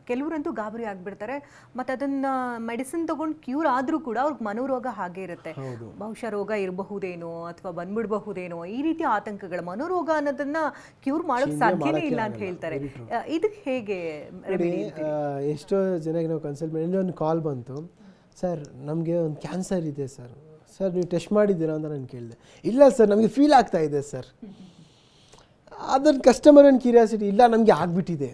ಕೆಲವರಂತೂ ಗಾಬರಿ ಆಗಿಬಿಡ್ತಾರೆ. ಮತ್ತು ಅದನ್ನು ಮೆಡಿಸಿನ್ ತೊಗೊಂಡು ಕ್ಯೂರ್ ಆದರೂ ಕೂಡ ಅವ್ರಿಗೆ ಮನೋರೋಗ ಹಾಗೆ ಇರುತ್ತೆ. ಬಹುಶಃ ರೋಗ ಇರಬಹುದೇನೋ ಅಥವಾ ಬಂದ್ಬಿಡಬಹುದೇನೋ ಈ ರೀತಿ ಆತಂಕಗಳ. ಮನೋರೋಗ ಅನ್ನೋದನ್ನು ಕ್ಯೂರ್ ಮಾಡೋಕ್ಕೆ ಸಾಧ್ಯನೇ ಇಲ್ಲ ಅಂತ ಹೇಳ್ತಾರೆ. ಇದಕ್ಕೆ ಹೇಗೆ ರೆಮಿಡಿ? ಎಷ್ಟೋ ಜನಕ್ಕೆ ನಾವು ಕನ್ಸಲ್ಟ್ ಮಾಡಿ ಒಂದು ಕಾಲ್ ಬಂತು, ಸರ್ ನಮಗೆ ಒಂದು ಕ್ಯಾನ್ಸರ್ ಇದೆ ಸರ್, ನೀವು ಟೆಸ್ಟ್ ಮಾಡಿದ್ದೀರಾ ಅಂತ ನಾನು ಕೇಳಿದೆ. ಇಲ್ಲ ಸರ್ ನಮಗೆ ಫೀಲ್ ಆಗ್ತಾ ಇದೆ ಸರ್. ಅದನ್ನು ಕಸ್ಟಮರ್ ಒಂದು ಕ್ಯೂರಿಯಾಸಿಟಿ, ಇಲ್ಲ ನಮಗೆ ಆಗಿಬಿಟ್ಟಿದೆ.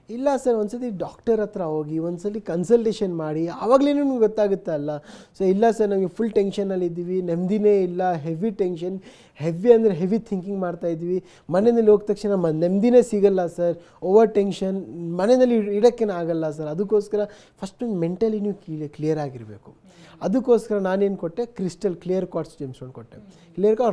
ಇಲ್ಲ ಸರ್ ಒಂದ್ಸತಿ ಡಾಕ್ಟರ್ ಹತ್ರ ಹೋಗಿ ಒಂದ್ಸಲಿ ಕನ್ಸಲ್ಟೇಷನ್ ಮಾಡಿ ಆವಾಗಲೇ ನಿಮ್ಗೆ ಗೊತ್ತಾಗುತ್ತೆ ಅಲ್ಲ. ಸೊ ಇಲ್ಲ ಸರ್ ನಮಗೆ ಫುಲ್ ಟೆನ್ಷನಲ್ಲಿದ್ದೀವಿ, ನೆಮ್ಮದಿನೇ ಇಲ್ಲ, ಹೆವಿ ಟೆನ್ಷನ್, ಹೆವಿ ಅಂದರೆ ಹೆವಿ ಥಿಂಕಿಂಗ್ ಮಾಡ್ತಾಯಿದ್ವಿ, ಮನೆಯಲ್ಲಿ ಹೋದ ತಕ್ಷಣ ನೆಮ್ಮದಿನೇ ಸಿಗಲ್ಲ ಸರ್, ಓವರ್ ಟೆನ್ಷನ್, ಮನೆಯಲ್ಲಿ ಇಡೋಕ್ಕೇನು ಆಗಲ್ಲ ಸರ್. ಅದಕ್ಕೋಸ್ಕರ ಫಸ್ಟ್ ಒಂದು ಮೆಂಟಲಿ ನೀವು ಕ್ಲಿಯರ್ ಆಗಿರಬೇಕು. ಅದಕ್ಕೋಸ್ಕರ ನಾನೇನು ಕೊಟ್ಟೆ, ಕ್ರಿಸ್ಟಲ್ ಕ್ಲಿಯರ್ ಕ್ವಾರ್ಟ್ಸ್ ಜೆಮ್ಸ್ಟೋನ್ ಕೊಟ್ಟೆ.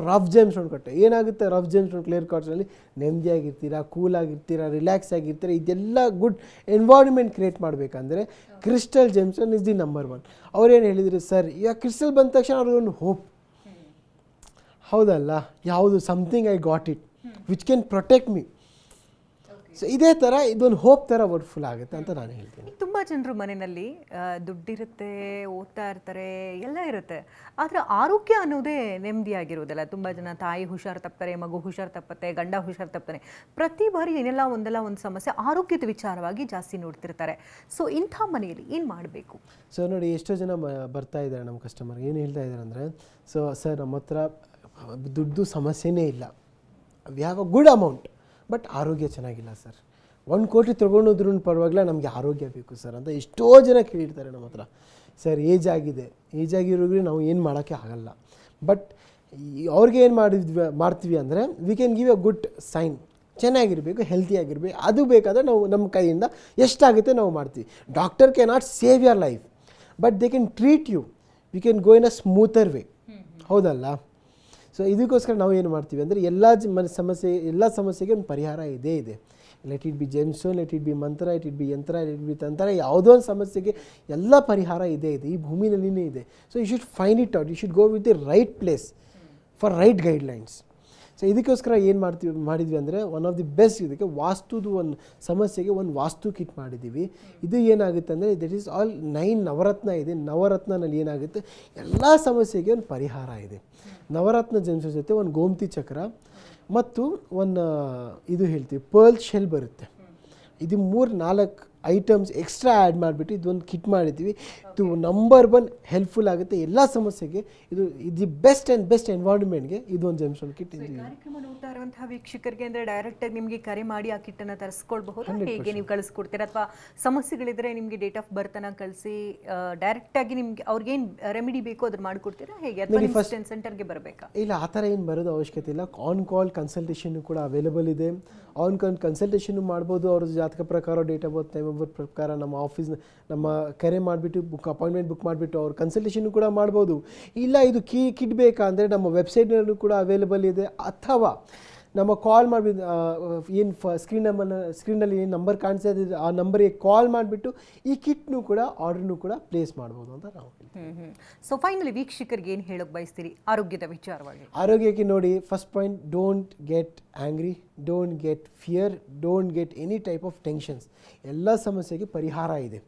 ರಫ್ ಜೆಮ್ಸ್ಟೋನ್ ಕೊಟ್ಟೆ. ಏನಾಗುತ್ತೆ ರಫ್ ಜೆಮ್ಸ್ಟೋನ್ ಕ್ಲಿಯರ್ ಕ್ವಾರ್ಟ್ಸಲ್ಲಿ ನೆಮ್ಮದಿಯಾಗಿರ್ತೀರಾ, ಕೂಲಾಗಿರ್ತೀರಾ, ರಿಲ್ಯಾಕ್ಸ್ ಆಗಿರ್ತೀರಾ. ಇದೆಲ್ಲ ಗುಡ್ ಎನ್ವೈರ್ನ್ಮೆಂಟ್ ಕ್ರಿಯೇಟ್ ಮಾಡಬೇಕಂದ್ರೆ crystal gemstone is the number 1. ಅವ್ರೇನು ಹೇಳಿದ್ರು ಸರ್, ಈಗ ಕ್ರಿಸ್ಟಲ್ ಬಂದ ತಕ್ಷಣ ಅವ್ರಿಗೊಂದು ಹೋಪ್, ಹೌದಲ್ಲ, ಯಾವುದು something I got it which can protect me. So ಇದೇ ಥರ ಇದೊಂದು ಹೋಪ್ ಥರ ವರ್ಡ್ಫುಲ್ ಆಗುತ್ತೆ ಅಂತ ನಾನು ಹೇಳ್ತೀನಿ. ತುಂಬ ಜನರು ಮನೆಯಲ್ಲಿ ದುಡ್ಡಿರುತ್ತೆ, ಓದ್ತಾ ಇರ್ತಾರೆ, ಎಲ್ಲ ಇರುತ್ತೆ, ಆದರೆ ಆರೋಗ್ಯ ಅನ್ನೋದೇ ನೆಮ್ಮದಿಯಾಗಿರೋದಿಲ್ಲ. ತುಂಬ ಜನ ತಾಯಿ ಹುಷಾರು ತಪ್ತಾರೆ, ಮಗು ಹುಷಾರು ತಪ್ಪತ್ತೆ, ಗಂಡ ಹುಷಾರು ತಪ್ಪಾನೆ. ಪ್ರತಿ ಬಾರಿ ಏನೆಲ್ಲ ಒಂದಲ್ಲ ಒಂದು ಸಮಸ್ಯೆ ಆರೋಗ್ಯದ ವಿಚಾರವಾಗಿ ಜಾಸ್ತಿ ನೋಡ್ತಿರ್ತಾರೆ. ಸೊ ಇಂಥ ಮನೆಯಲ್ಲಿ ಏನು ಮಾಡಬೇಕು? ಸೊ ನೋಡಿ, ಎಷ್ಟೋ ಜನ ಬರ್ತಾ ಇದ್ದಾರೆ ನಮ್ಮ ಕಸ್ಟಮರ್, ಏನು ಹೇಳ್ತಾ ಇದ್ದಾರೆ ಅಂದರೆ, ಸೊ ಸರ್ ನಮ್ಮ ಹತ್ರ ದುಡ್ಡು ಸಮಸ್ಯೆನೇ ಇಲ್ಲ, we have a good amount, but ಆರೋಗ್ಯ ಚೆನ್ನಾಗಿಲ್ಲ ಸರ್. 1 ಕೋಟಿ ತೊಗೊಂಡೋದ್ರೂ ಪರವಾಗಿಲ್ಲ, ನಮಗೆ ಆರೋಗ್ಯ ಬೇಕು ಸರ್ ಅಂತ ಎಷ್ಟೋ ಜನ ಕೇಳಿರ್ತಾರೆ ನಮ್ಮ ಹತ್ರ. ಸರ್ ಏಜ್ ಆಗಿದೆ, ಏಜ್ ಆಗಿರೋರಿಗೆ ನಾವು ಏನು ಮಾಡೋಕ್ಕೆ ಆಗಲ್ಲ, ಬಟ್ ಅವ್ರಿಗೆ ಏನು ಮಾಡ್ತೀವಿ ಅಂದರೆ we can give a good sign. ಚೆನ್ನಾಗಿರಬೇಕು, ಹೆಲ್ತಿಯಾಗಿರಬೇಕು, ಅದು ಬೇಕಾದರೆ ನಾವು ನಮ್ಮ ಕೈಯಿಂದ ಎಷ್ಟಾಗುತ್ತೆ ನಾವು ಮಾಡ್ತೀವಿ. Doctor can not save your life, but they can treat you, we can go in a smoother way. ಹೌದಲ್ಲ? ಸೊ ಇದಕ್ಕೋಸ್ಕರ ನಾವು ಏನು ಮಾಡ್ತೀವಿ ಅಂದರೆ ಎಲ್ಲ ಸಮಸ್ಯೆಗೆ ಒಂದು ಪರಿಹಾರ ಇದೆ. Let it be gemstone, let it be ಮಂತ್ರ, ಲೆಟ್ ಇಟ್ ಬಿ ಯಂತ್ರ, ಲೆಟ್ ಇಟ್ ಬಿ ತಂತ್ರ, ಯಾವುದೋ ಒಂದು ಸಮಸ್ಯೆಗೆ ಎಲ್ಲ ಪರಿಹಾರ ಇದೆ, ಈ ಭೂಮಿನಲ್ಲಿನೇ ಇದೆ. So you should find it out, you should go with the right place for right guidelines. So ಇದಕ್ಕೋಸ್ಕರ ಏನು ಮಾಡಿದ್ವಿ ಅಂದರೆ, ಒನ್ ಆಫ್ ದಿ ಬೆಸ್ಟ್, ಇದಕ್ಕೆ ವಾಸ್ತುದು ಒಂದು ಸಮಸ್ಯೆಗೆ ಒಂದು ವಾಸ್ತು ಕಿಟ್ ಮಾಡಿದ್ದೀವಿ. ಇದು ಏನಾಗುತ್ತೆ ಅಂದರೆ, ದಟ್ ಈಸ್ ಆಲ್ 9 ನವರತ್ನ ಇದೆ. ನವರತ್ನಲ್ಲಿ ಏನಾಗುತ್ತೆ, ಎಲ್ಲ ಸಮಸ್ಯೆಗೆ ಒಂದು ಪರಿಹಾರ ಇದೆ. ನವರತ್ನ ಜೆಮ್ಸ್ ಜೊತೆ ಒಂದು ಗೋಮತಿ ಚಕ್ರ ಮತ್ತು ಒಂದು ಇದು ಹೇಳ್ತೀವಿ ಪರ್ಲ್ ಶೆಲ್ ಬರುತ್ತೆ. ಇದು 3-4 ಐಟಮ್ಸ್ ಎಕ್ಸ್ಟ್ರಾ ಆ್ಯಡ್ ಮಾಡಿಬಿಟ್ಟು ಇದೊಂದು ಕಿಟ್ ಮಾಡಿದ್ದೀವಿ. ಇದು ನಂಬರ್ 1 ಹೆಲ್ಪ್ಫುಲ್ ಆಗುತ್ತೆ ಎಲ್ಲ ಸಮಸ್ಯೆಗೆ. ಇದು ಬೆಸ್ಟ್ ಎನ್ವೈರನ್ಮೆಂಟ್ಗೆ ಇದೊಂದು ಜೆಮ್ಸ್ಟೋನ್ ಕಿಟ್. ಕಾರ್ಯಕ್ರಮ ನೋಡ್ತಾ ಇರುವಂತಹ ವೀಕ್ಷಕರಿಗೆ ಅಂದರೆ ಡೈರೆಕ್ಟಾಗಿ ನಿಮಗೆ ಕರೆ ಮಾಡಿ ಆ ಕಿಟ್ಟನ್ನು ತರಿಸ್ಕೊಳ್ಬಹುದು. ಹೇಗೆ ನೀವು ಕಳಿಸ್ಕೊಡ್ತೀರಾ, ಅಥವಾ ಸಮಸ್ಯೆಗಳಿದ್ರೆ ನಿಮಗೆ ಡೇಟ್ ಆಫ್ ಬರ್ತನ ಕಳಿಸಿ ಡೈರೆಕ್ಟಾಗಿ ನಿಮ್ಗೆ ಅವ್ರಿಗೇನು ರೆಮಿಡಿ ಬೇಕೋ ಅದನ್ನು ಮಾಡಿಕೊಡ್ತೀರಾ ಹೇಗೆ, ಅಥವಾ ಸೆಂಟರ್ಗೆ ಬರಬೇಕಾ? ಇಲ್ಲ, ಆ ಥರ ಏನು ಬರೋದು ಅವಶ್ಯಕತೆ ಇಲ್ಲ. ಆನ್ ಕಾಲ್ ಕನ್ಸಲ್ಟೇಷನ್ ಕೂಡ ಅವೈಲೇಬಲ್ ಇದೆ. ಆನ್ ಕಾಲ್ ಕನ್ಸಲ್ಟೇಷನ್ ಮಾಡ್ಬೋದು. ಅವ್ರ ಜಾತಕ ಪ್ರಕಾರ, date of birth, time of birth ಪ್ರಕಾರ ನಮ್ಮ ಕರೆ ಮಾಡಿಬಿಟ್ಟು ಅಪಾಯಿಂಟ್ಮೆಂಟ್ ಬುಕ್ ಮಾಡಿಬಿಟ್ಟು ಅವ್ರ ಕನ್ಸಲ್ಟೇಷನ್ ಕೂಡ ಮಾಡ್ಬೋದು. ಇಲ್ಲ ಇದು ಕಿಟ್ ಬೇಕಾ ಅಂದರೆ ನಮ್ಮ ವೆಬ್ಸೈಟ್ನಲ್ಲೂ ಕೂಡ ಅವೈಲೇಬಲ್ ಇದೆ. ಅಥವಾ ನಮ್ಮ ಕಾಲ್ ಮಾಡಿಬಿಟ್ಟು ಏನು ಸ್ಕ್ರೀನಲ್ಲಿ ಏನು ನಂಬರ್ ಕಾಣಿಸ್ತಾ ಇದೆ ಆ ನಂಬರಿಗೆ ಕಾಲ್ ಮಾಡಿಬಿಟ್ಟು ಈ ಕಿಟ್ನು ಕೂಡ ಆರ್ಡರ್ನು ಕೂಡ ಪ್ಲೇಸ್ ಮಾಡ್ಬೋದು ಅಂತ ನಾವು ಹೇಳ್ತೀವಿ. ಸೊ ಫೈನಲಿ ವೀಕ್ಷಕರಿಗೆ ಏನು ಹೇಳೋಕೆ ಬಯಸ್ತೀರಿ ಆರೋಗ್ಯದ ವಿಚಾರವಾಗಿ? ಆರೋಗ್ಯಕ್ಕೆ ನೋಡಿ, first point, don't get angry, don't get fear, don't get any type of tensions. ಎಲ್ಲ ಸಮಸ್ಯೆಗೆ ಪರಿಹಾರ ಇದೆ.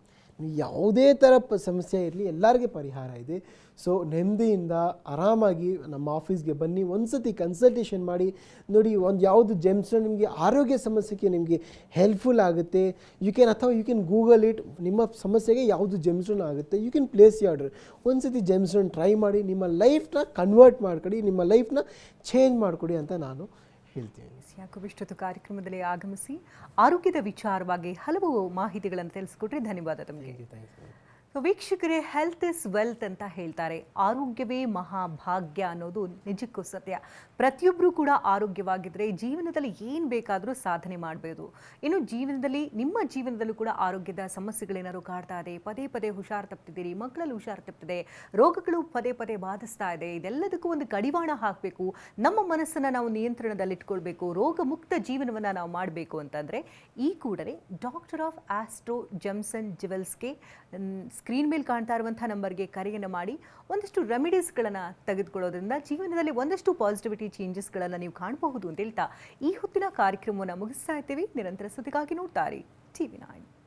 ಯಾವುದೇ ಥರ ಸಮಸ್ಯೆ ಇರಲಿ, ಎಲ್ಲರಿಗೆ ಪರಿಹಾರ ಇದೆ. ಸೊ ನೆಮ್ಮದಿಯಿಂದ ಆರಾಮಾಗಿ ನಮ್ಮ ಆಫೀಸ್ಗೆ ಬನ್ನಿ, ಒಂದು ಸತಿ ಕನ್ಸಲ್ಟೇಷನ್ ಮಾಡಿ ನೋಡಿ. ಒಂದು ಯಾವುದು ಜೆಮ್ಸ್ಟೋನ್ ನಿಮಗೆ ಆರೋಗ್ಯ ಸಮಸ್ಯೆಗೆ ನಿಮಗೆ ಹೆಲ್ಪ್ಫುಲ್ ಆಗುತ್ತೆ, ಯು ಕ್ಯಾನ್ ಗೂಗಲ್ ಇಟ್. ನಿಮ್ಮ ಸಮಸ್ಯೆಗೆ ಯಾವುದು ಜೆಮ್ಸ್ಟೋನ್ ಆಗುತ್ತೆ, you can place the order. ಒಂದು ಸತಿ ಜೆಮ್ಸ್ಟೋನ್ ಟ್ರೈ ಮಾಡಿ, ನಿಮ್ಮ ಲೈಫ್ನ ಕನ್ವರ್ಟ್ ಮಾಡ್ಕೊಡಿ, ನಿಮ್ಮ ಲೈಫ್ನ ಚೇಂಜ್ ಮಾಡಿಕೊಡಿ ಅಂತ ನಾನು ಹೇಳ್ತೀನಿ. ಯಾಕೋ ಇಷ್ಟೊತ್ತು ಕಾರ್ಯಕ್ರಮದಲ್ಲಿ ಆಗಮಿಸಿ ಆರೋಗ್ಯದ ವಿಚಾರವಾಗಿ ಹಲವು ಮಾಹಿತಿಗಳನ್ನು ತಿಳಿಸ್ಕೊಟ್ರೆ ಧನ್ಯವಾದ ತಮಗೆ. ಸೊ ವೀಕ್ಷಕರೇ, ಹೆಲ್ತ್ ಇಸ್ ವೆಲ್ತ್ ಅಂತ ಹೇಳ್ತಾರೆ. ಆರೋಗ್ಯವೇ ಮಹಾಭಾಗ್ಯ ಅನ್ನೋದು ನಿಜಕ್ಕೂ ಸತ್ಯ. ಪ್ರತಿಯೊಬ್ಬರೂ ಕೂಡ ಆರೋಗ್ಯವಾಗಿದ್ದರೆ ಜೀವನದಲ್ಲಿ ಏನು ಬೇಕಾದರೂ ಸಾಧನೆ ಮಾಡಬಹುದು. ಇನ್ನು ನಿಮ್ಮ ಜೀವನದಲ್ಲೂ ಕೂಡ ಆರೋಗ್ಯದ ಸಮಸ್ಯೆಗಳೇನಾದ್ರು ಕಾಡ್ತಾ ಇದೆ, ಪದೇ ಹುಷಾರು ತಪ್ಪಿದ್ದೀರಿ, ಮಕ್ಕಳಲ್ಲಿ ಹುಷಾರು ತಪ್ಪಿದೆ, ರೋಗಗಳು ಪದೇ ಬಾಧಿಸ್ತಾ ಇದೆ, ಇದೆಲ್ಲದಕ್ಕೂ ಒಂದು ಕಡಿವಾಣ ಹಾಕಬೇಕು, ನಮ್ಮ ಮನಸ್ಸನ್ನು ನಾವು ನಿಯಂತ್ರಣದಲ್ಲಿಟ್ಕೊಳ್ಬೇಕು, ರೋಗ ಮುಕ್ತ ಜೀವನವನ್ನು ನಾವು ಮಾಡಬೇಕು ಅಂತಂದರೆ ಈ ಕೂಡಲೇ ಡಾಕ್ಟರ್ ಆಫ್ ಆಸ್ಟ್ರೋ ಜೆಮ್ಸನ್ ಜ್ಯುವೆಲ್ಸ್ಗೆ ಸ್ಕ್ರೀನ್ ಮೇಲೆ ಕಾಣ್ತಾ ಇರುವಂಥ ನಂಬರ್ಗೆ ಕರೆಯನ್ನು ಮಾಡಿ ಒಂದಷ್ಟು ರೆಮಿಡೀಸ್ಗಳನ್ನು ತೆಗೆದುಕೊಳ್ಳೋದ್ರಿಂದ ಜೀವನದಲ್ಲಿ ಒಂದಷ್ಟು ಪಾಸಿಟಿವಿಟಿ ಚೇಂಜಸ್ಗಳನ್ನು ನೀವು ಕಾಣಬಹುದು ಅಂತ ಹೇಳ್ತಾ ಈ ಹೊತ್ತಿನ ಕಾರ್ಯಕ್ರಮವನ್ನು ಮುಗಿಸ್ತಾ ಇದ್ದೀವಿ. ನಿರಂತರ ಸುದ್ದಿಗಾಗಿ ನೋಡ್ತಾರೆ TV9.